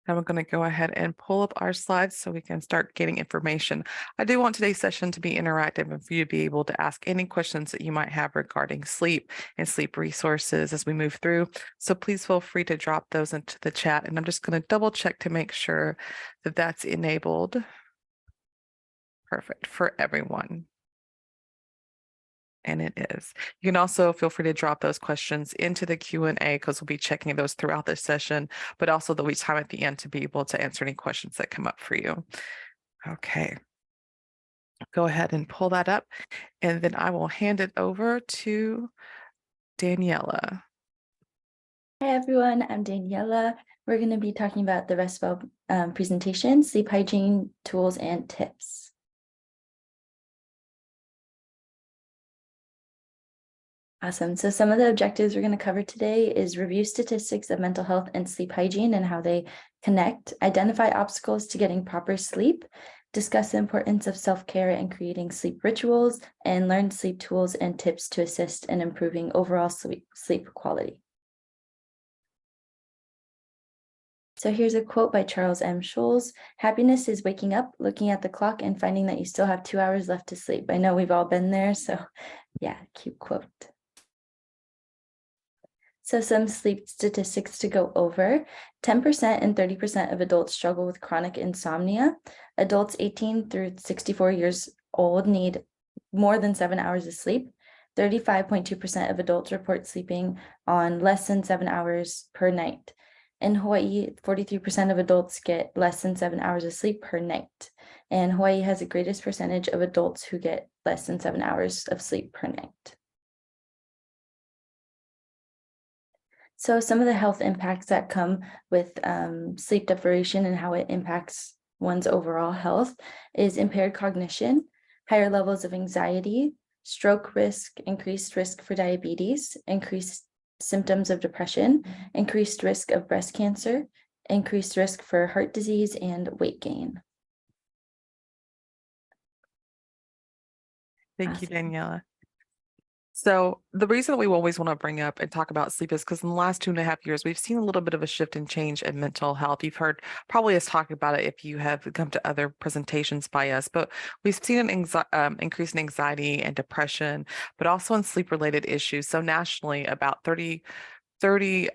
And we're going to go ahead and pull up our slides so we can start getting information. I do want today's session to be interactive and for you to be able to ask any questions that you might have regarding sleep and sleep resources as we move through. So please feel free to drop those into the chat. And I'm just going to double check to make sure that that's enabled. Perfect for everyone. And it is. You can also feel free to drop those questions into the Q&A because we'll be checking those throughout this session, but also there'll be time at the end to be able to answer any questions that come up for you. Okay. Go ahead and pull that up, and then I will hand it over to Daniela. Hi everyone, I'm Daniela. We're going to be talking about the rest of our presentation, sleep hygiene tools and tips. Awesome. So some of the objectives we're going to cover today is review statistics of mental health and sleep hygiene and how they connect, identify obstacles to getting proper sleep, discuss the importance of self-care and creating sleep rituals, and learn sleep tools and tips to assist in improving overall sleep quality. So here's a quote by Charles M. Schulz. Happiness is waking up, looking at the clock, and finding that you still have 2 hours left to sleep. I know we've all been there, so yeah, cute quote. So some sleep statistics to go over. 10% and 30% of adults struggle with chronic insomnia. Adults 18 through 64 years old need more than 7 hours of sleep. 35.2% of adults report sleeping on less than 7 hours per night. In Hawaii, 43% of adults get less than 7 hours of sleep per night. And Hawaii has the greatest percentage of adults who get less than 7 hours of sleep per night. So some of the health impacts that come with sleep deprivation and how it impacts one's overall health is impaired cognition, higher levels of anxiety, stroke risk, increased risk for diabetes, increased symptoms of depression, increased risk of breast cancer, increased risk for heart disease, and weight gain. Thank you, Daniela. So the reason that we always want to bring up and talk about sleep is because in the last 2.5 years, we've seen a little bit of a shift and change in mental health. You've heard probably us talk about it if you have come to other presentations by us, but we've seen an increase in anxiety and depression, but also in sleep-related issues. So nationally, about 30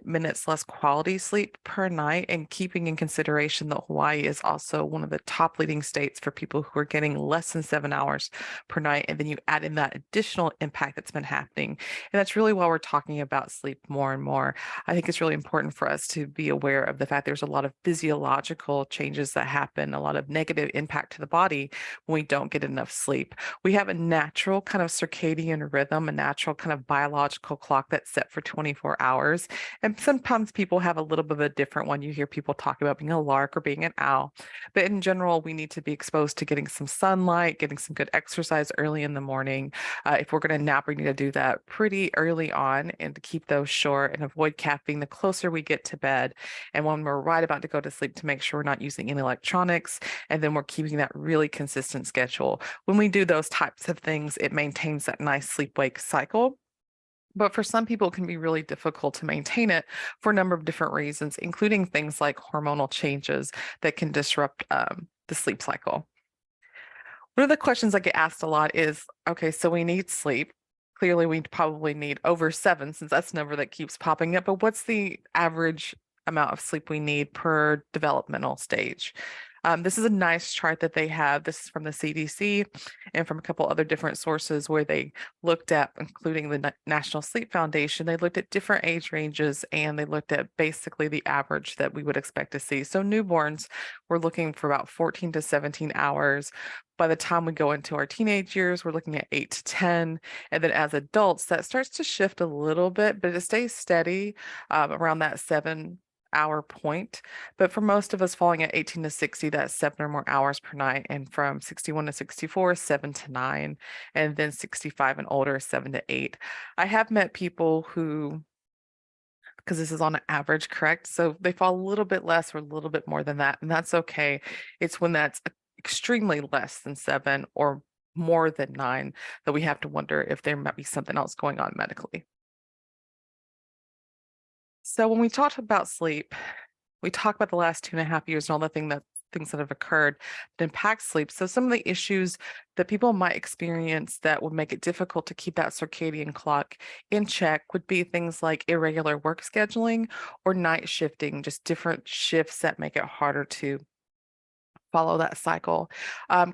minutes less quality sleep per night, and keeping in consideration that Hawaii is also one of the top leading states for people who are getting less than 7 hours per night. And then you add in that additional impact that's been happening. And that's really why we're talking about sleep more and more. I think it's really important for us to be aware of the fact there's a lot of physiological changes that happen, a lot of negative impact to the body when we don't get enough sleep. We have a natural kind of circadian rhythm, a natural kind of biological clock that's set for 24 hours. And sometimes people have a little bit of a different one. You hear people talk about being a lark or being an owl. But in general, we need to be exposed to getting some sunlight, getting some good exercise early in the morning. If we're going to nap, we need to do that pretty early on and to keep those short and avoid caffeine the closer we get to bed. And when we're right about to go to sleep, to make sure we're not using any electronics, and then we're keeping that really consistent schedule. When we do those types of things, it maintains that nice sleep-wake cycle. But for some people, it can be really difficult to maintain it for a number of different reasons, including things like hormonal changes that can disrupt the sleep cycle. One of the questions I get asked a lot is, okay, so we need sleep. Clearly, we probably need over 7, since that's the number that keeps popping up. But what's the average amount of sleep we need per developmental stage? This is a nice chart that they have. This is from the CDC and from a couple other different sources where they looked at, including the National Sleep Foundation, they looked at different age ranges and they looked at basically the average that we would expect to see. So newborns, we're looking for about 14 to 17 hours. By the time we go into our teenage years, we're looking at 8 to 10. And then as adults, that starts to shift a little bit, but it stays steady around that 7-hour point. But for most of us falling at 18 to 60, that's 7 or more hours per night. And from 61 to 64, 7 to 9. And then 65 and older, 7 to 8. I have met people who, because this is on an average, correct? So they fall a little bit less or a little bit more than that. And that's okay. It's when that's extremely less than 7 or more than 9 that we have to wonder if there might be something else going on medically. So when we talk about sleep, We talk about the last 2.5 years and all the things that have occurred that impact sleep. So some of the issues that people might experience that would make it difficult to keep that circadian clock in check would be things like irregular work scheduling or night shifting, just different shifts that make it harder to follow that cycle.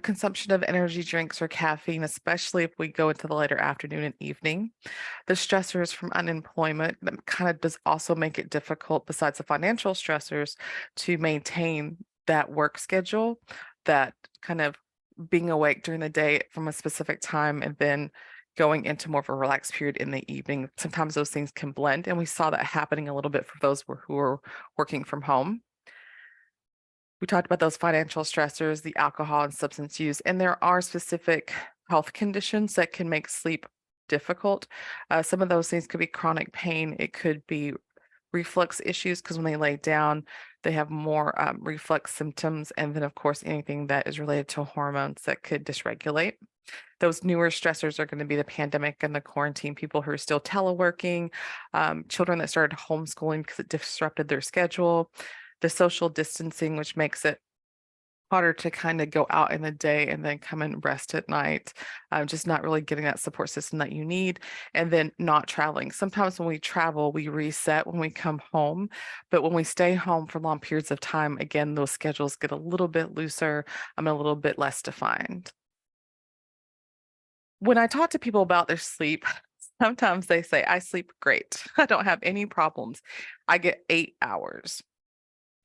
Consumption of energy drinks or caffeine, especially if we go into the later afternoon and evening. The stressors from unemployment that kind of does also make it difficult, besides the financial stressors, to maintain that work schedule, that kind of being awake during the day from a specific time and then going into more of a relaxed period in the evening. Sometimes those things can blend, and we saw that happening a little bit for those who are working from home. We talked about those financial stressors, the alcohol and substance use, and there are specific health conditions that can make sleep difficult. Some of those things could be chronic pain. It could be reflux issues because when they lay down, they have more reflux symptoms. And then, of course, anything that is related to hormones that could dysregulate. Those newer stressors are going to be the pandemic and the quarantine, people who are still teleworking, children that started homeschooling because it disrupted their schedule, the social distancing, which makes it harder to kind of go out in the day and then come and rest at night, just not really getting that support system that you need. And then not traveling. Sometimes when we travel, we reset when we come home. But when we stay home for long periods of time, again, those schedules get a little bit looser, a little bit less defined. When I talk to people about their sleep, sometimes they say, I sleep great. I don't have any problems. I get 8 hours.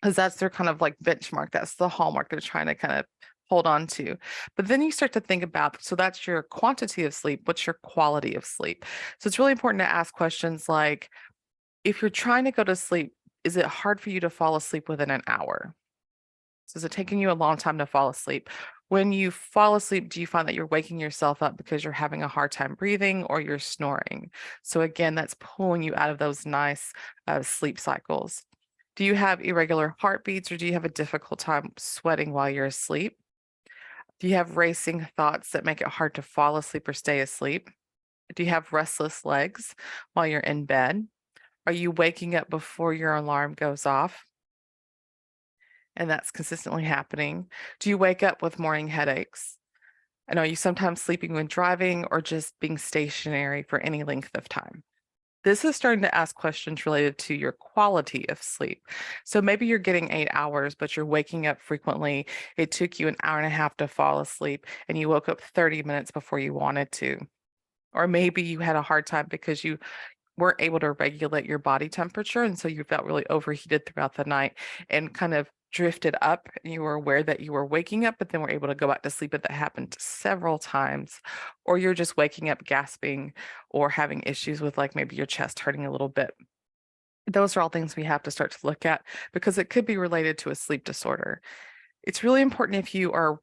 Because that's their kind of like benchmark. That's the hallmark they're trying to kind of hold on to. But then you start to think about, so that's your quantity of sleep. What's your quality of sleep? So it's really important to ask questions like, if you're trying to go to sleep, is it hard for you to fall asleep within an hour? So is it taking you a long time to fall asleep? When you fall asleep, do you find that you're waking yourself up because you're having a hard time breathing or you're snoring? So again, that's pulling you out of those nice sleep cycles. Do you have irregular heartbeats or do you have a difficult time sweating while you're asleep? Do you have racing thoughts that make it hard to fall asleep or stay asleep? Do you have restless legs while you're in bed? Are you waking up before your alarm goes off? And that's consistently happening. Do you wake up with morning headaches? And are you sometimes sleeping when driving or just being stationary for any length of time? This is starting to ask questions related to your quality of sleep. So maybe you're getting 8 hours, but you're waking up frequently. It took you an hour and a half to fall asleep, and you woke up 30 minutes before you wanted to. Or maybe you had a hard time because you weren't able to regulate your body temperature. And so you felt really overheated throughout the night and kind of drifted up. And you were aware that you were waking up, but then were able to go back to sleep. But that happened several times. Or you're just waking up gasping or having issues with like maybe your chest hurting a little bit. Those are all things we have to start to look at because it could be related to a sleep disorder. It's really important if you are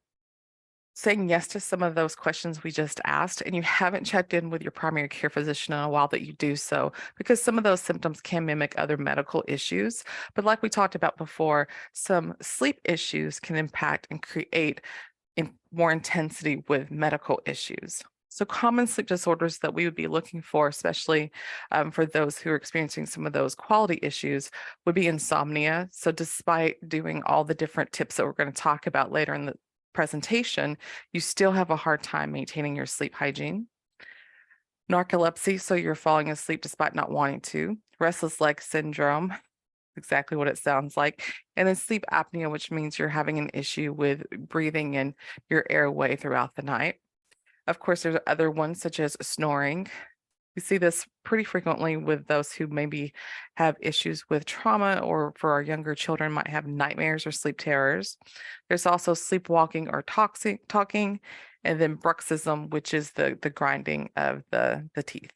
saying yes to some of those questions we just asked and you haven't checked in with your primary care physician in a while that you do so because some of those symptoms can mimic other medical issues. But like we talked about before, some sleep issues can impact and create more intensity with medical issues. So common sleep disorders that we would be looking for, especially for those who are experiencing some of those quality issues, would be insomnia. So despite doing all the different tips that we're going to talk about later in the presentation, you still have a hard time maintaining your sleep hygiene. Narcolepsy, so you're falling asleep despite not wanting to. Restless leg syndrome, exactly what it sounds like. And then sleep apnea, which means you're having an issue with breathing in your airway throughout the night. Of course, there's other ones such as snoring. We see this pretty frequently with those who maybe have issues with trauma, or for our younger children, might have nightmares or sleep terrors. There's also sleepwalking or talking, and then bruxism, which is the grinding of the teeth,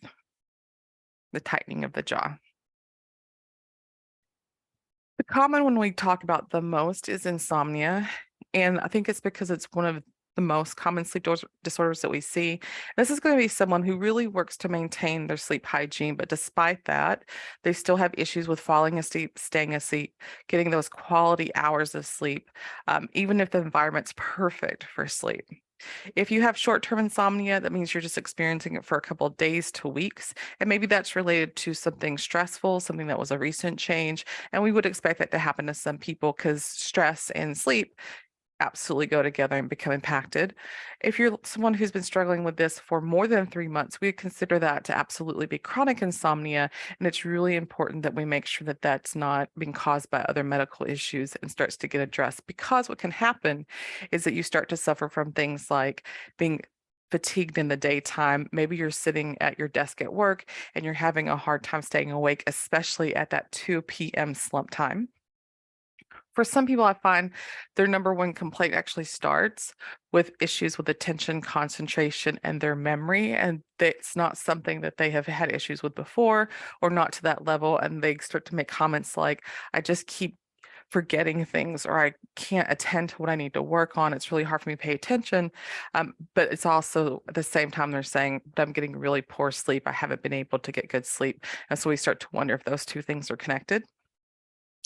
the tightening of the jaw. The common one we talk about the most is insomnia, and I think it's because it's one of the most common sleep disorders that we see. This is going to be someone who really works to maintain their sleep hygiene, but despite that, they still have issues with falling asleep, staying asleep, getting those quality hours of sleep, even if the environment's perfect for sleep. If you have short-term insomnia, that means you're just experiencing it for a couple of days to weeks. And maybe that's related to something stressful, something that was a recent change. And we would expect that to happen to some people because stress and sleep absolutely go together and become impacted. If you're someone who's been struggling with this for more than 3 months, we consider that to absolutely be chronic insomnia. And it's really important that we make sure that that's not being caused by other medical issues and starts to get addressed. Because what can happen is that you start to suffer from things like being fatigued in the daytime. Maybe you're sitting at your desk at work and you're having a hard time staying awake, especially at that 2 p.m. slump time. For some people, I find their number one complaint actually starts with issues with attention, concentration, and their memory. And it's not something that they have had issues with before or not to that level. And they start to make comments like, I just keep forgetting things or I can't attend to what I need to work on. It's really hard for me to pay attention. But it's also at the same time they're saying that I'm getting really poor sleep. I haven't been able to get good sleep. And so we start to wonder if those two things are connected.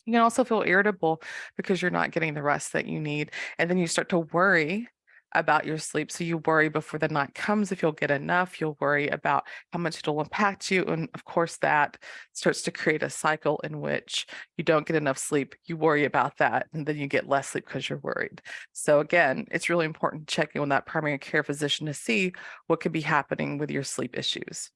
You can also feel irritable because you're not getting the rest that you need. And then you start to worry about your sleep. So you worry before the night comes if you'll get enough. You'll worry about how much it'll impact you. And of course, that starts to create a cycle in which you don't get enough sleep. You worry about that, and then you get less sleep because you're worried. So again, it's really important to check in with that primary care physician to see what could be happening with your sleep issues.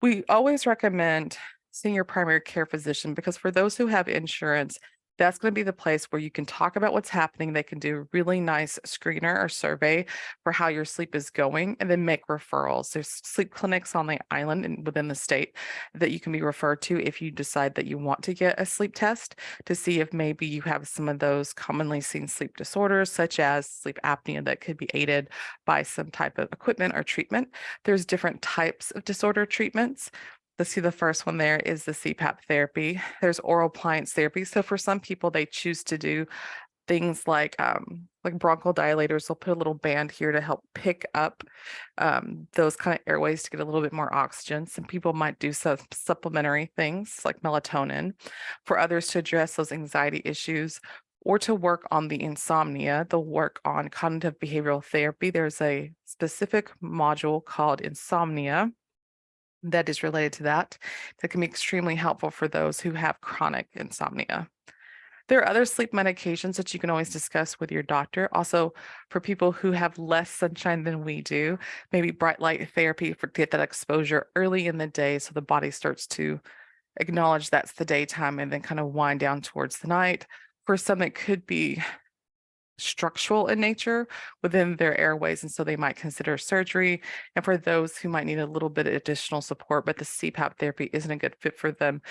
We always recommend seeing your primary care physician because for those who have insurance, that's going to be the place where you can talk about what's happening. They can do a really nice screener or survey for how your sleep is going and then make referrals. There's sleep clinics on the island and within the state that you can be referred to if you decide that you want to get a sleep test to see if maybe you have some of those commonly seen sleep disorders, such as sleep apnea, that could be aided by some type of equipment or treatment. There's different types of disorder treatments. Let's see, the first one there is the CPAP therapy. There's oral appliance therapy. So for some people, they choose to do things like bronchodilators. They'll put a little band here to help pick up those kind of airways to get a little bit more oxygen. Some people might do some supplementary things like melatonin. For others to address those anxiety issues or to work on the insomnia, they'll work on cognitive behavioral therapy. There's a specific module called insomnia that is related to that can be extremely helpful for those who have chronic insomnia. There are other sleep medications that you can always discuss with your doctor. Also, for people who have less sunshine than we do, maybe bright light therapy to get that exposure early in the day so the body starts to acknowledge that's the daytime and then kind of wind down towards the night. For some, it could be structural in nature within their airways, and so they might consider surgery. And for those who might need a little bit of additional support, but the CPAP therapy isn't a good fit for them,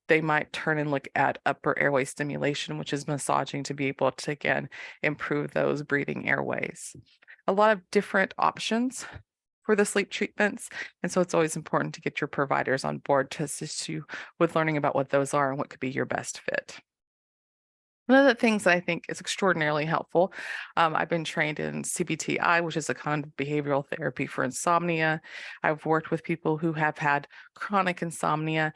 they might turn and look at upper airway stimulation, which is massaging to be able to, again, improve those breathing airways. A lot of different options for the sleep treatments. And so it's always important to get your providers on board to assist you with learning about what those are and what could be your best fit. One of the things that I think is extraordinarily helpful, I've been trained in CBTI, which is a kind of behavioral therapy for insomnia. I've worked with people who have had chronic insomnia,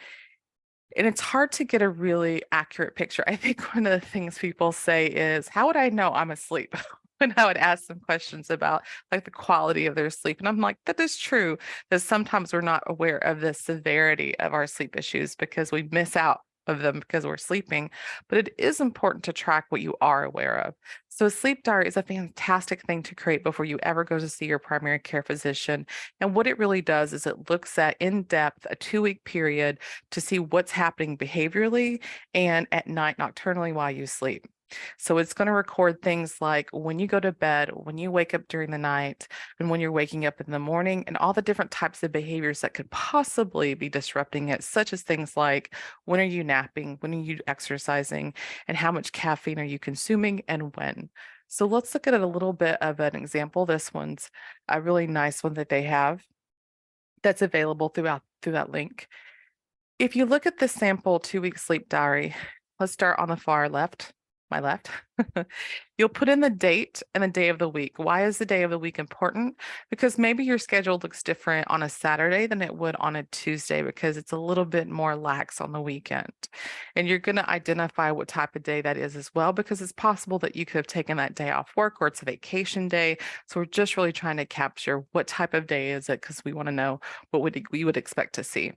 and it's hard to get a really accurate picture. I think one of the things people say is, how would I know I'm asleep? When I would ask them questions about like the quality of their sleep. And I'm like, that is true, that sometimes we're not aware of the severity of our sleep issues because we miss out of them because we're sleeping. But it is important to track what you are aware of. So a sleep diary is a fantastic thing to create before you ever go to see your primary care physician. And what it really does is it looks at in depth a 2-week period to see what's happening behaviorally and at night nocturnally while you sleep. So it's going to record things like when you go to bed, when you wake up during the night, and when you're waking up in the morning, and all the different types of behaviors that could possibly be disrupting it, such as things like when are you napping, when are you exercising, and how much caffeine are you consuming and when. So let's look at a little bit of an example. This one's a really nice one that they have that's available through that link. If you look at the sample 2-week sleep diary, let's start on the far left. my left, you'll put in the date and the day of the week. Why is the day of the week important? Because maybe your schedule looks different on a Saturday than it would on a Tuesday because it's a little bit more lax on the weekend. And you're going to identify what type of day that is as well, because it's possible that you could have taken that day off work or it's a vacation day. So we're just really trying to capture what type of day is it, because we want to know what we would expect to see.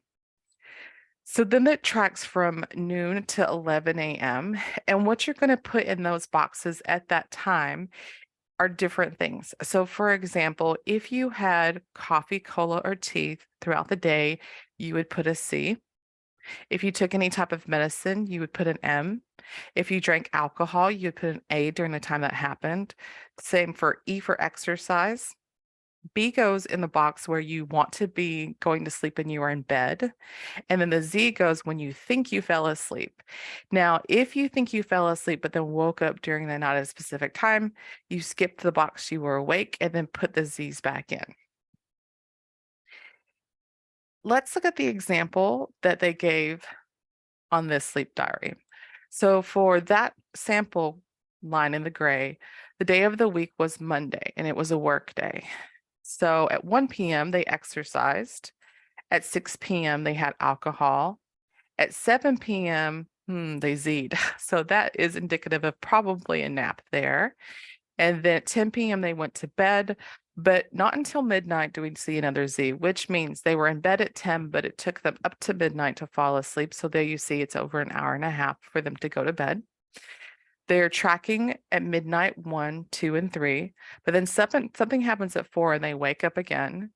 So then it tracks from noon to 11 a.m. And what you're going to put in those boxes at that time are different things. So, for example, if you had coffee, cola, or tea throughout the day, you would put a C. If you took any type of medicine, you would put an M. If you drank alcohol, you'd put an A during the time that happened. Same for E for exercise. B goes in the box where you want to be going to sleep and you are in bed. And then the Z goes when you think you fell asleep. Now, if you think you fell asleep but then woke up during the night at a specific time, you skip to the box you were awake and then put the Z's back in. Let's look at the example that they gave on this sleep diary. So for that sample line in the gray, the day of the week was Monday and it was a work day. So at 1 p.m., they exercised. At 6 p.m., they had alcohol. At 7 p.m., they Z'd. So that is indicative of probably a nap there. And then at 10 p.m., they went to bed, but not until midnight do we see another Z, which means they were in bed at 10, but it took them up to midnight to fall asleep. So there you see it's over an hour and a half for them to go to bed. They're tracking at midnight 1, 2, and 3, but then something happens at 4 and they wake up again.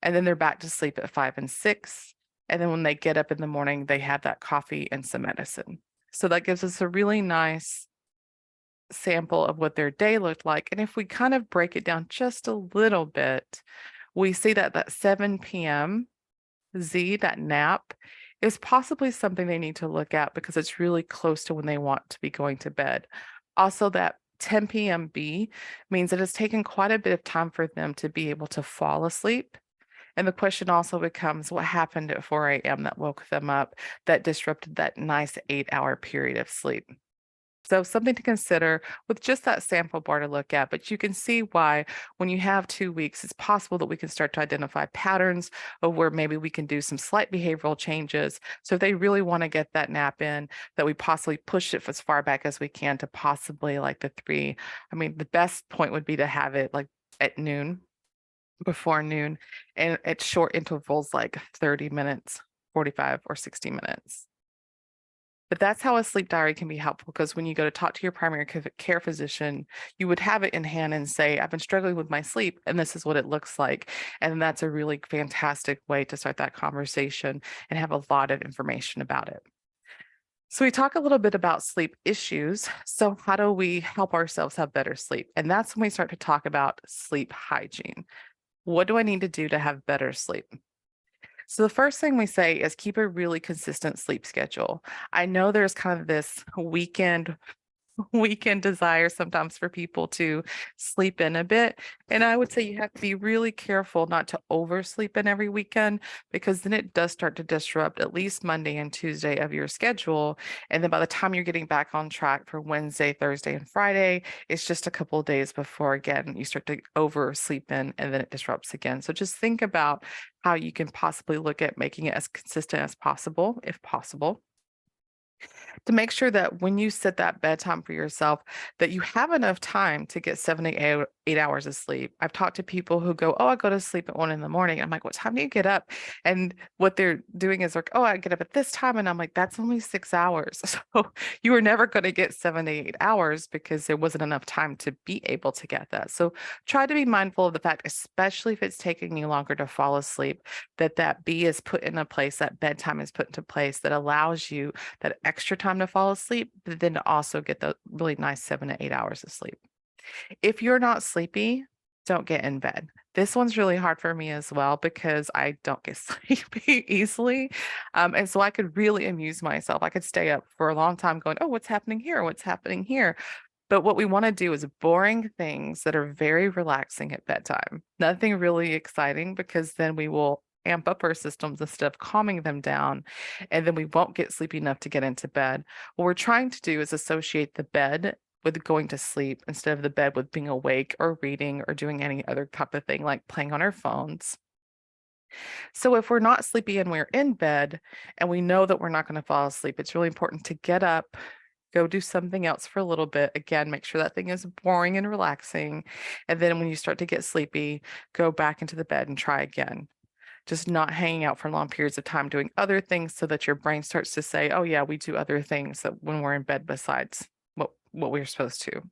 And then they're back to sleep at 5 and 6. And then when they get up in the morning, they have that coffee and some medicine. So that gives us a really nice sample of what their day looked like. And if we kind of break it down just a little bit, we see that that 7 p.m. Z, that nap, is possibly something they need to look at because it's really close to when they want to be going to bed. Also, that 10 p.m. B means that it's taken quite a bit of time for them to be able to fall asleep. And the question also becomes what happened at 4 a.m. that woke them up, that disrupted that nice 8-hour period of sleep. So something to consider with just that sample bar to look at, but you can see why when you have 2 weeks, it's possible that we can start to identify patterns of where maybe we can do some slight behavioral changes. So if they really want to get that nap in, that we possibly push it as far back as we can to possibly like the 3. I mean, the best point would be to have it like at noon, before noon, and at short intervals like 30 minutes, 45 or 60 minutes. But that's how a sleep diary can be helpful, because when you go to talk to your primary care physician, you would have it in hand and say, I've been struggling with my sleep and this is what it looks like. And that's a really fantastic way to start that conversation and have a lot of information about it. So we talk a little bit about sleep issues. So how do we help ourselves have better sleep? And that's when we start to talk about sleep hygiene. What do I need to do to have better sleep? So the first thing we say is keep a really consistent sleep schedule. I know there's kind of this weekend desire sometimes for people to sleep in a bit. And I would say you have to be really careful not to oversleep in every weekend, because then it does start to disrupt at least Monday and Tuesday of your schedule. And then by the time you're getting back on track for Wednesday, Thursday, and Friday, it's just a couple of days before again you start to oversleep in and then it disrupts again. So just think about how you can possibly look at making it as consistent as possible, if possible, to make sure that when you set that bedtime for yourself, that you have enough time to get 7 to 8 hours of sleep. I've talked to people who go, oh, I go to sleep at 1 in the morning. I'm like, what time do you get up? And what they're doing is like, oh, I get up at this time. And I'm like, that's only 6 hours. So you were never going to get 7 to 8 hours because there wasn't enough time to be able to get that. So try to be mindful of the fact, especially if it's taking you longer to fall asleep, that that B is put in a place, that bedtime is put into place that allows you that extra time to fall asleep, but then to also get the really nice 7 to 8 hours of sleep. If you're not sleepy, don't get in bed. This one's really hard for me as well because I don't get sleepy easily. And so I could really amuse myself. I could stay up for a long time going, oh, what's happening here? What's happening here? But what we want to do is boring things that are very relaxing at bedtime. Nothing really exciting, because then we will amp up our systems instead of calming them down, and then we won't get sleepy enough to get into bed. What we're trying to do is associate the bed with going to sleep instead of the bed with being awake or reading or doing any other type of thing like playing on our phones. So if we're not sleepy and we're in bed and we know that we're not going to fall asleep, it's really important to get up, go do something else for a little bit. Again, make sure that thing is boring and relaxing. And then when you start to get sleepy, go back into the bed and try again. Just not hanging out for long periods of time doing other things so that your brain starts to say, oh yeah, we do other things that when we're in bed besides what we're supposed to.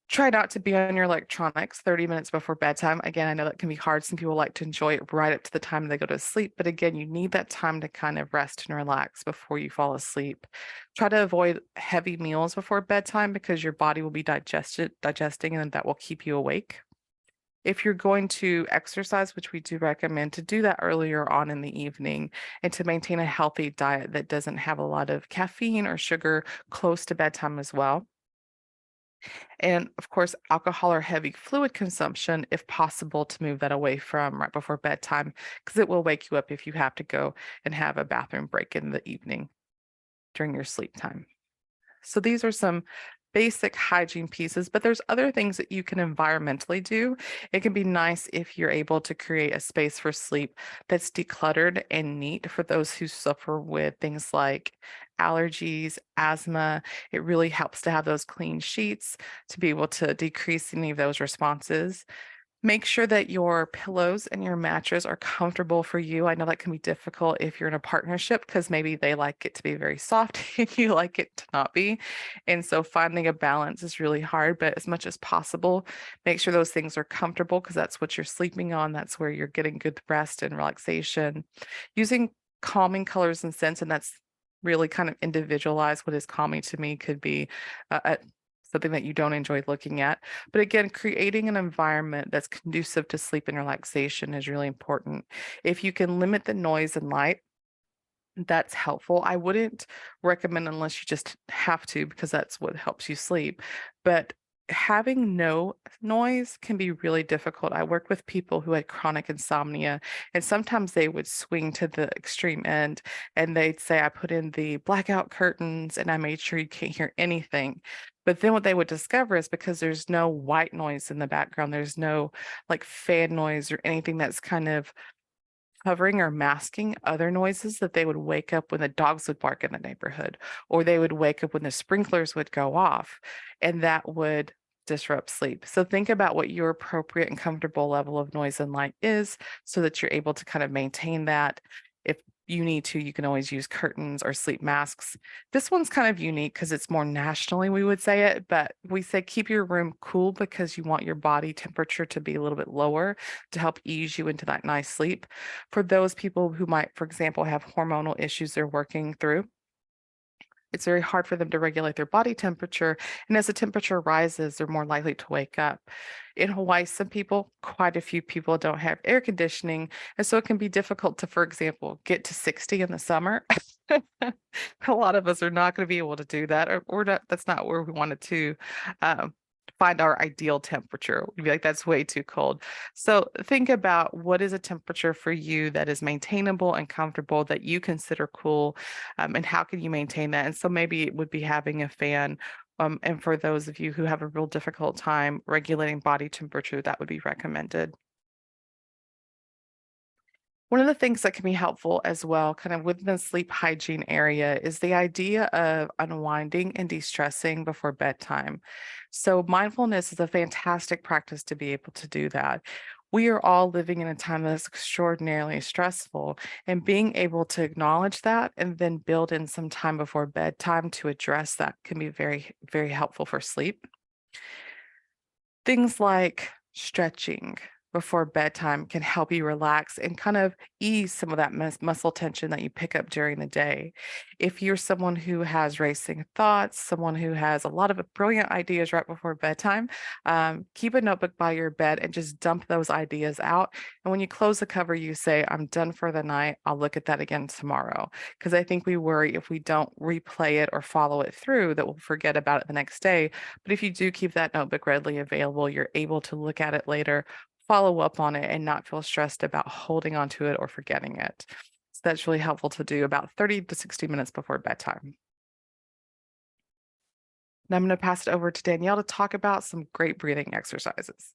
Try not to be on your electronics 30 minutes before bedtime. Again, I know that can be hard. Some people like to enjoy it right up to the time they go to sleep. But again, you need that time to kind of rest and relax before you fall asleep. Try to avoid heavy meals before bedtime because your body will be digesting, and that will keep you awake. If you're going to exercise, which we do recommend, to do that earlier on in the evening and to maintain a healthy diet that doesn't have a lot of caffeine or sugar close to bedtime as well. And of course, alcohol or heavy fluid consumption, if possible, to move that away from right before bedtime, because it will wake you up if you have to go and have a bathroom break in the evening during your sleep time. So these are some basic hygiene pieces, but there's other things that you can environmentally do. It can be nice if you're able to create a space for sleep that's decluttered and neat for those who suffer with things like allergies, asthma. It really helps to have those clean sheets to be able to decrease any of those responses. Make sure that your pillows and your mattress are comfortable for you. I know that can be difficult if you're in a partnership because maybe they like it to be very soft and you like it to not be. And so finding a balance is really hard, but as much as possible, make sure those things are comfortable because that's what you're sleeping on. That's where you're getting good rest and relaxation. Using calming colors and scents, and that's really kind of individualized. What is calming to me could be something that you don't enjoy looking at. But again, creating an environment that's conducive to sleep and relaxation is really important. If you can limit the noise and light, that's helpful. I wouldn't recommend unless you just have to, because that's what helps you sleep. But having no noise can be really difficult. I work with people who had chronic insomnia, and sometimes they would swing to the extreme end and they'd say, I put in the blackout curtains and I made sure you can't hear anything. But then what they would discover is because there's no white noise in the background, there's no like fan noise or anything that's kind of covering or masking other noises, that they would wake up when the dogs would bark in the neighborhood, or they would wake up when the sprinklers would go off, and that would disrupt sleep. So think about what your appropriate and comfortable level of noise and light is so that you're able to kind of maintain that. If you need to, you can always use curtains or sleep masks. This one's kind of unique because it's more nationally, we would say it, but we say keep your room cool because you want your body temperature to be a little bit lower to help ease you into that nice sleep. For those people who might, for example, have hormonal issues they're working through, it's very hard for them to regulate their body temperature. And as the temperature rises, they're more likely to wake up. In Hawaii, some people, quite a few people, don't have air conditioning. And so it can be difficult to, for example, get to 60 in the summer. A lot of us are not going to be able to do that, or not, that's not where we wanted to um, find our ideal temperature. We'd be like, that's way too cold. So think about what is a temperature for you that is maintainable and comfortable that you consider cool, and how can you maintain that? And so maybe it would be having a fan. And for those of you who have a real difficult time regulating body temperature, that would be recommended. One of the things that can be helpful as well, kind of within the sleep hygiene area, is the idea of unwinding and de-stressing before bedtime. So, mindfulness is a fantastic practice to be able to do that. We are all living in a time that's extraordinarily stressful, and being able to acknowledge that and then build in some time before bedtime to address that can be very, very helpful for sleep. Things like stretching before bedtime can help you relax and kind of ease some of that muscle tension that you pick up during the day. If you're someone who has racing thoughts, someone who has a lot of brilliant ideas right before bedtime, keep a notebook by your bed and just dump those ideas out. And when you close the cover, you say, I'm done for the night. I'll look at that again tomorrow. Because I think we worry if we don't replay it or follow it through that we'll forget about it the next day. But if you do keep that notebook readily available, you're able to look at it later, follow up on it, and not feel stressed about holding on to it or forgetting it. So that's really helpful to do about 30 to 60 minutes before bedtime. Now I'm going to pass it over to Danielle to talk about some great breathing exercises.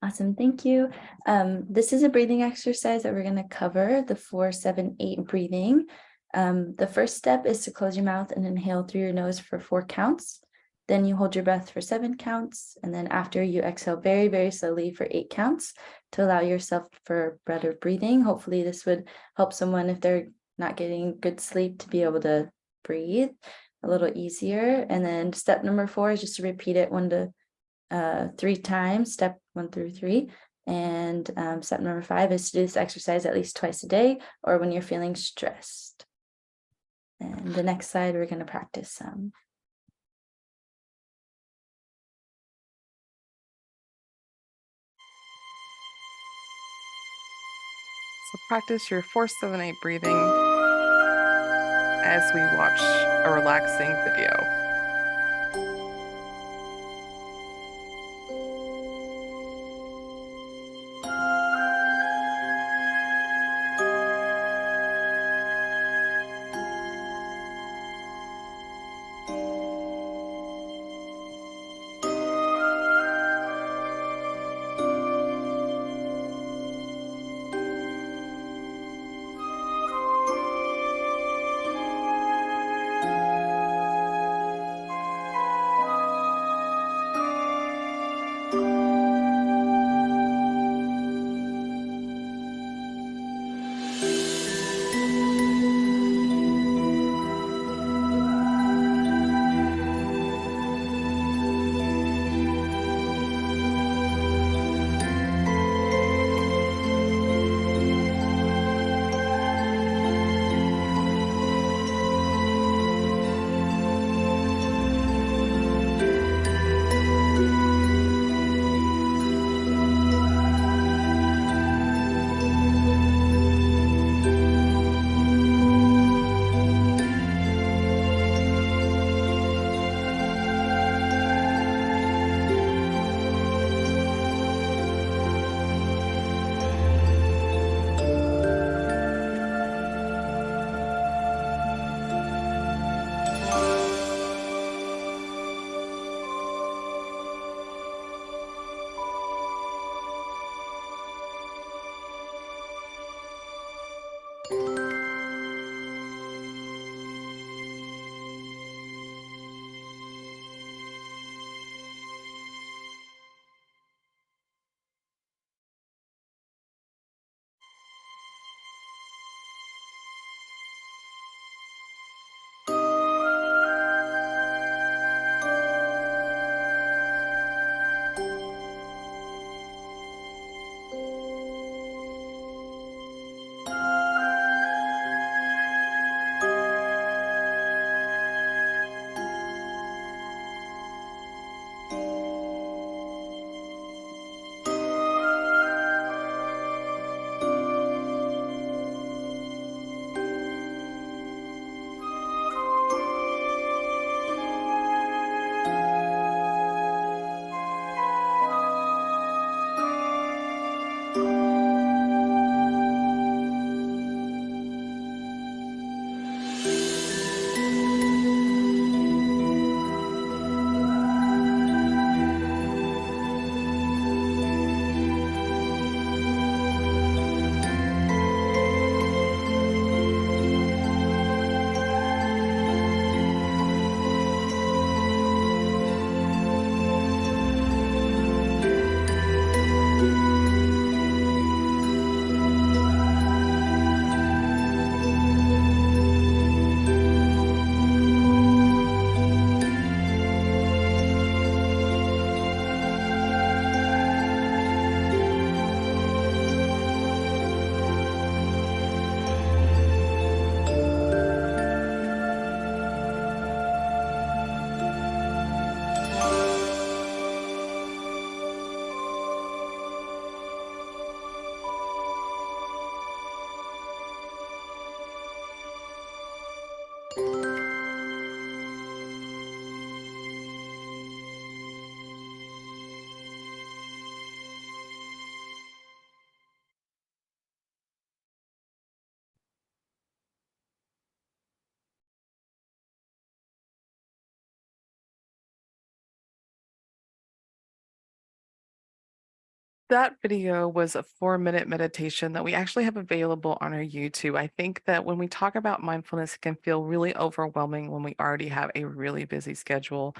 Awesome, thank you. This is a breathing exercise that we're going to cover, the 4-7-8 breathing. The first step is to close your mouth and inhale through your nose for 4 counts. Then you hold your breath for 7 counts. And then after you exhale very, very slowly for 8 counts to allow yourself for better breathing. Hopefully this would help someone if they're not getting good sleep to be able to breathe a little easier. And then step number 4 is just to repeat it 3 times, step 1 through 3. And step number 5 is to do this exercise at least twice a day or when you're feeling stressed. And the next slide, we're going to practice some. So practice your 4-7-8 breathing as we watch a relaxing video. That video was a 4-minute meditation that we actually have available on our YouTube. I think that when we talk about mindfulness, it can feel really overwhelming when we already have a really busy schedule.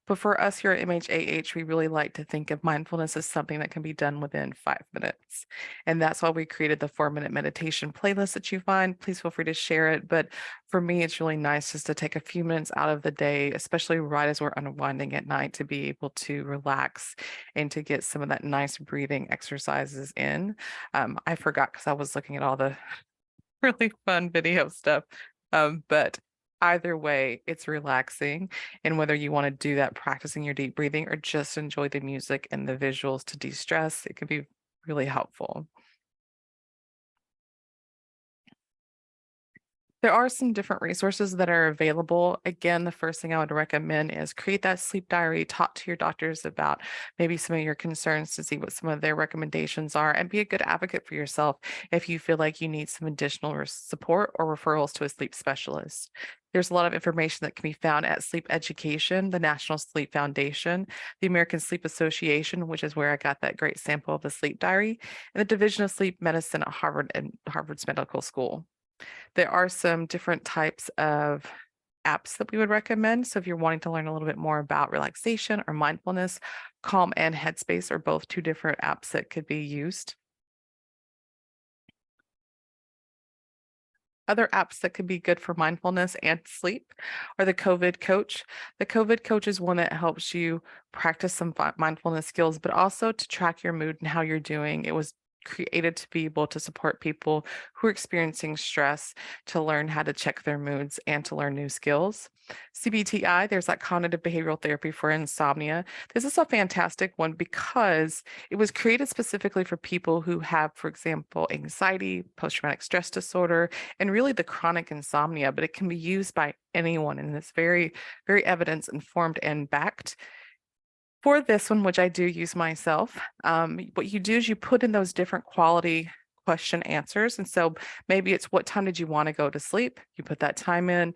But for us here at MHAH, we really like to think of mindfulness as something that can be done within 5 minutes. And that's why we created the 4-minute meditation playlist that you find. Please feel free to share it. But for me, it's really nice just to take a few minutes out of the day, especially right as we're unwinding at night, to be able to relax and to get some of that nice breathing exercises in. I forgot because I was looking at all the really fun video stuff. But either way, it's relaxing. And whether you want to do that practicing your deep breathing or just enjoy the music and the visuals to de stress, it can be really helpful. There are some different resources that are available. Again, the first thing I would recommend is create that sleep diary, talk to your doctors about maybe some of your concerns to see what some of their recommendations are, and be a good advocate for yourself if you feel like you need some additional support or referrals to a sleep specialist. There's a lot of information that can be found at Sleep Education, the National Sleep Foundation, the American Sleep Association, which is where I got that great sample of the sleep diary, and the Division of Sleep Medicine at Harvard and Harvard's Medical School. There are some different types of apps that we would recommend. So if you're wanting to learn a little bit more about relaxation or mindfulness, Calm and Headspace are both two different apps that could be used. Other apps that could be good for mindfulness and sleep are the COVID Coach. The COVID Coach is one that helps you practice some mindfulness skills, but also to track your mood and how you're doing. It was created to be able to support people who are experiencing stress to learn how to check their moods and to learn new skills. CBTI, there's that cognitive behavioral therapy for insomnia. This is a fantastic one because it was created specifically for people who have, for example, anxiety, post-traumatic stress disorder, and really the chronic insomnia, but it can be used by anyone. And it's very, very evidence informed and backed. For this one, which I do use myself, what you do is you put in those different quality question answers. And so maybe it's what time did you want to go to sleep? You put that time in.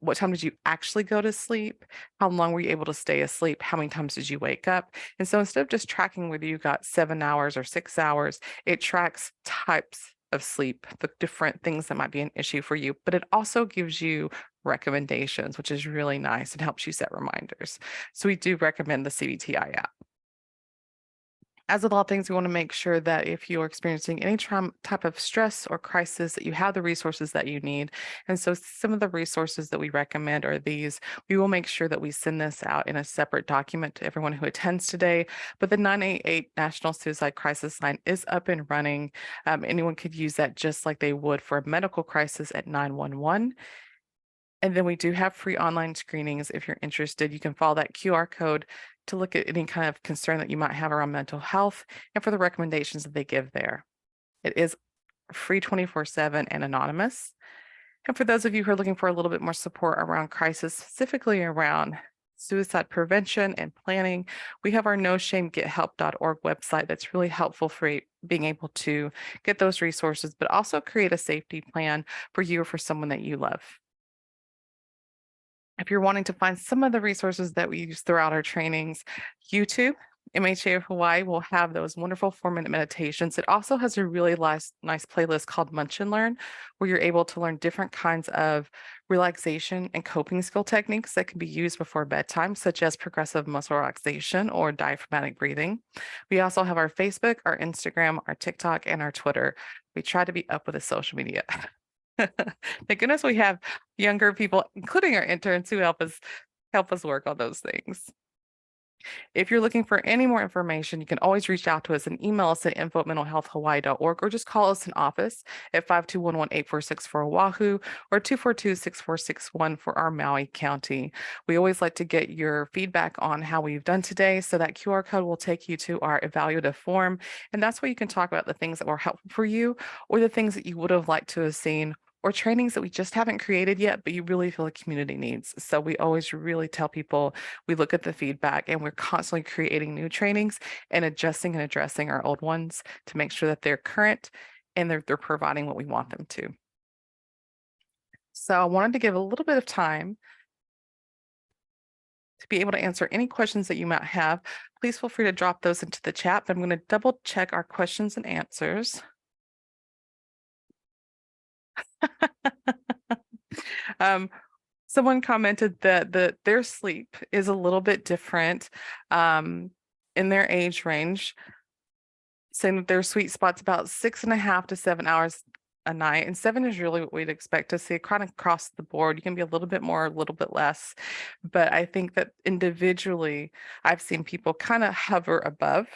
What time did you actually go to sleep? How long were you able to stay asleep? How many times did you wake up? And so instead of just tracking whether you got 7 hours or 6 hours, it tracks types of sleep, the different things that might be an issue for you, but it also gives you recommendations, which is really nice and helps you set reminders. So we do recommend the CBTI app. As with all things, we want to make sure that if you're experiencing any type of stress or crisis, that you have the resources that you need. And so some of the resources that we recommend are these. We will make sure that we send this out in a separate document to everyone who attends today. But the 988 National Suicide Crisis Line is up and running. Anyone could use that just like they would for a medical crisis at 911. And then we do have free online screenings. If you're interested, you can follow that QR code to look at any kind of concern that you might have around mental health and for the recommendations that they give there. It is free 24/7 and anonymous. And for those of you who are looking for a little bit more support around crisis, specifically around suicide prevention and planning, we have our noshamegethelp.org website that's really helpful for being able to get those resources, but also create a safety plan for you or for someone that you love. If you're wanting to find some of the resources that we use throughout our trainings, YouTube, MHA of Hawaii will have those wonderful 4-minute meditations. It also has a really nice playlist called Munch and Learn, where you're able to learn different kinds of relaxation and coping skill techniques that can be used before bedtime, such as progressive muscle relaxation or diaphragmatic breathing. We also have our Facebook, our Instagram, our TikTok, and our Twitter. We try to be up with the social media. Thank goodness we have younger people, including our interns, who help us work on those things. If you're looking for any more information, you can always reach out to us and email us at info@mentalhealthhawaii.org or just call us in office at 5211-8464 for Oahu or 242-6461 for our Maui County. We always like to get your feedback on how we've done today. So that QR code will take you to our evaluative form. And that's where you can talk about the things that were helpful for you or the things that you would have liked to have seen or trainings that we just haven't created yet, but you really feel the community needs. So we always really tell people we look at the feedback and we're constantly creating new trainings and adjusting and addressing our old ones to make sure that they're current and they're providing what we want them to. So I wanted to give a little bit of time to be able to answer any questions that you might have. Please please feel free to drop those into the chat, but I'm going to double check our questions and answers. Someone commented that their sleep is a little bit different in their age range, saying that their sweet spot's about 6.5 to 7 hours a night, and 7 is really what we'd expect to see kind of across the board. You can be a little bit more, a little bit less, but I think that individually, I've seen people kind of hover above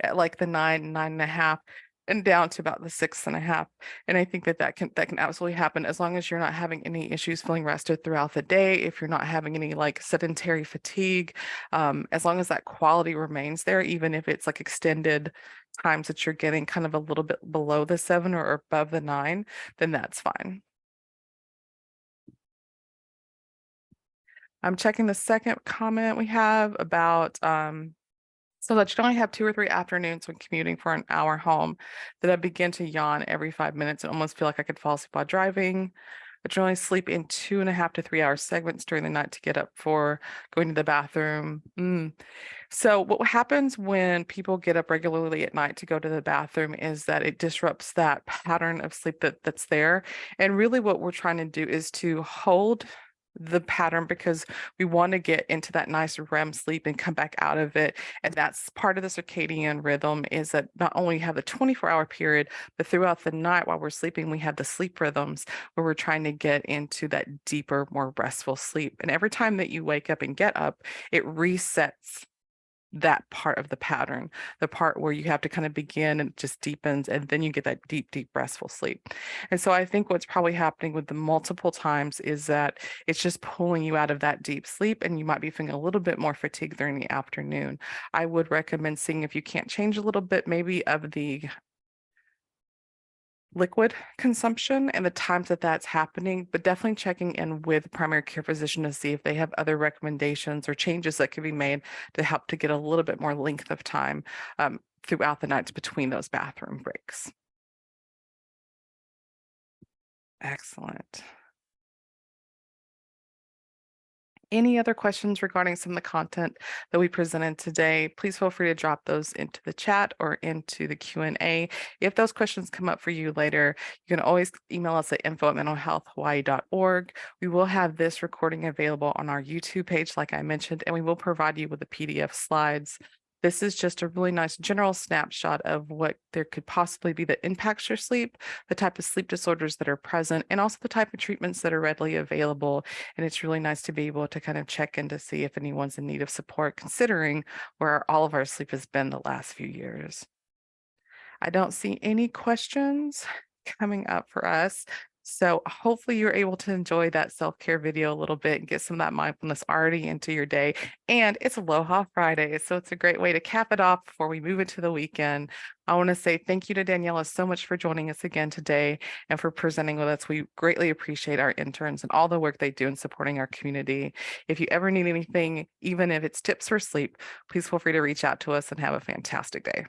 at like the 9.5, and down to about the 6.5. And I think that that can absolutely happen as long as you're not having any issues feeling rested throughout the day. If you're not having any like sedentary fatigue, as long as that quality remains there, even if it's like extended times that you're getting kind of a little bit below the 7 or above the 9, then that's fine. I'm checking the second comment we have about so that you only have 2 or 3 afternoons when commuting for an hour home that I begin to yawn every 5 minutes and almost feel like I could fall asleep while driving. I generally sleep in 2.5 to 3 hour segments during the night to get up for going to the bathroom. So what happens when people get up regularly at night to go to the bathroom is that it disrupts that pattern of sleep that's there. And really what we're trying to do is to hold the pattern because we want to get into that nice REM sleep and come back out of it. And that's part of the circadian rhythm, is that not only have the 24-hour period, but throughout the night while we're sleeping, we have the sleep rhythms where we're trying to get into that deeper, more restful sleep. And every time that you wake up and get up, it resets that part of the pattern, the part where you have to kind of begin and it just deepens, and then you get that deep, deep restful sleep. And so I think what's probably happening with the multiple times is that it's just pulling you out of that deep sleep, and you might be feeling a little bit more fatigued during the afternoon. I would recommend seeing if you can't change a little bit, maybe of the liquid consumption and the times that that's happening, but definitely checking in with primary care physician to see if they have other recommendations or changes that could be made to help to get a little bit more length of time throughout the nights between those bathroom breaks. Excellent. Any other questions regarding some of the content that we presented today, please feel free to drop those into the chat or into the Q&A. If those questions come up for you later, you can always email us at info@mentalhealthhawaii.org. We will have this recording available on our YouTube page, like I mentioned, and we will provide you with the PDF slides. This is just a really nice general snapshot of what there could possibly be that impacts your sleep, the type of sleep disorders that are present, and also the type of treatments that are readily available. And it's really nice to be able to kind of check in to see if anyone's in need of support, considering where all of our sleep has been the last few years. I don't see any questions coming up for us. So hopefully you're able to enjoy that self-care video a little bit and get some of that mindfulness already into your day. And it's Aloha Friday, so it's a great way to cap it off before we move into the weekend. I want to say thank you to Daniela so much for joining us again today and for presenting with us. We greatly appreciate our interns and all the work they do in supporting our community. If you ever need anything, even if it's tips for sleep, please feel free to reach out to us and have a fantastic day.